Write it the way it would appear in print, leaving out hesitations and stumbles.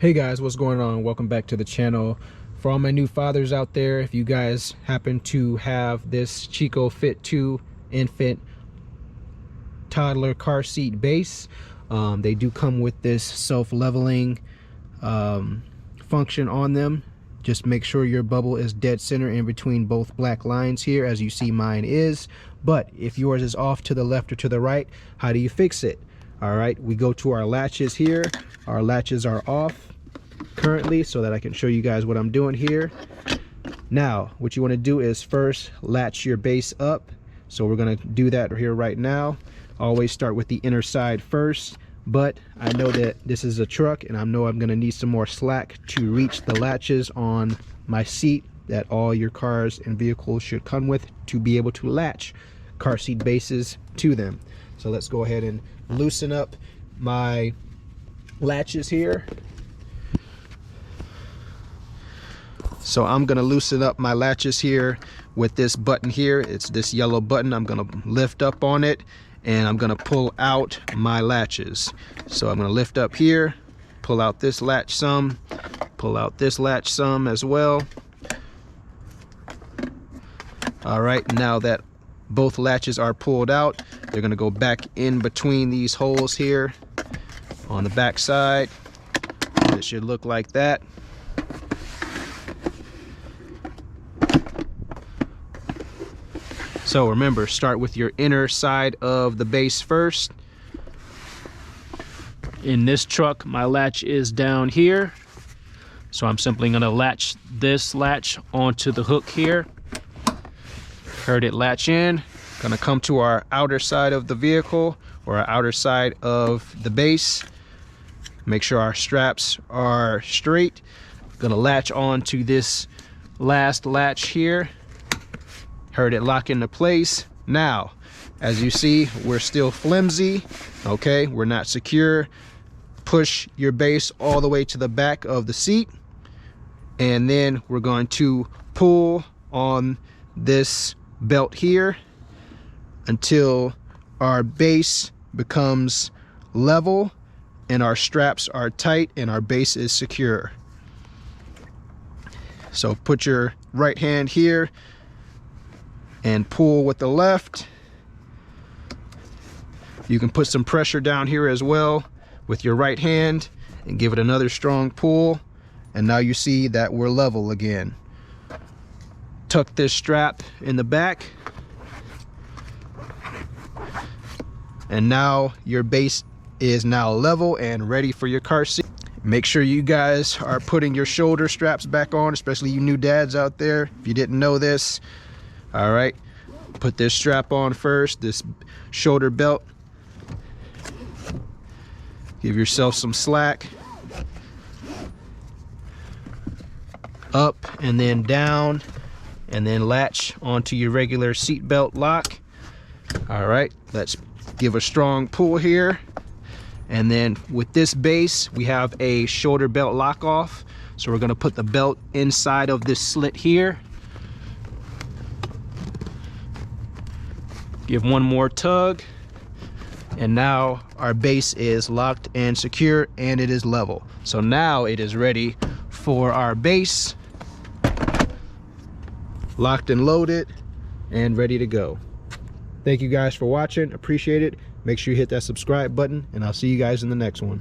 Hey guys, what's going on? Welcome back to the channel. For all my new fathers out there, if you guys happen to have this Chico Fit 2 infant toddler car seat base, they do come with this self-leveling function on them. Just make sure your bubble is dead center in between both black lines here, as you see mine is. But if yours is off to the left or to the right, how do you fix it? All right, we go to our latches here. Our latches are off currently, so that I can show you guys what I'm doing here. Now what you want to do is first latch your base up, so we're going to do that here right now. Always start with the inner side first, but I know that this is a truck and I know I'm going to need some more slack to reach the latches on my seat that all your cars and vehicles should come with to be able to latch car seat bases to them. So let's go ahead and loosen up my latches here. So I'm gonna loosen up my latches here with this button here. It's this yellow button. I'm gonna lift up on it and I'm gonna pull out my latches. So I'm gonna lift up here, pull out this latch some, pull out this latch some as well. All right, now that both latches are pulled out, they're gonna go back in between these holes here on the back side. It should look like that. So remember, start with your inner side of the base first. In this truck, my latch is down here, so I'm simply going to latch this latch onto the hook here. Heard it latch in. Going to come to our outer side of the vehicle, or our outer side of the base. Make sure our straps are straight. Going to latch onto this last latch here. Heard it lock into place. Now, as you see, we're still flimsy, okay? We're not secure. Push your base all the way to the back of the seat, and then we're going to pull on this belt here until our base becomes level and our straps are tight and our base is secure. So put your right hand here and pull with the left. You can put some pressure down here as well with your right hand and give it another strong pull, and now you see that we're level again. Tuck this strap in the back, and now your base is now level and ready for your car seat. Make sure you guys are putting your shoulder straps back on, especially you new dads out there, if you didn't know this. All right, put this strap on first, this shoulder belt. Give yourself some slack. Up and then down, and then latch onto your regular seat belt lock. All right, let's give a strong pull here. And then with this base, we have a shoulder belt lock off. So we're gonna put the belt inside of this slit here. Give one more tug, and now our base is locked and secure and it is level. So now it is ready for our base, locked and loaded and ready to go. Thank you guys for watching, appreciate it. Make sure you hit that subscribe button, and I'll see you guys in the next one.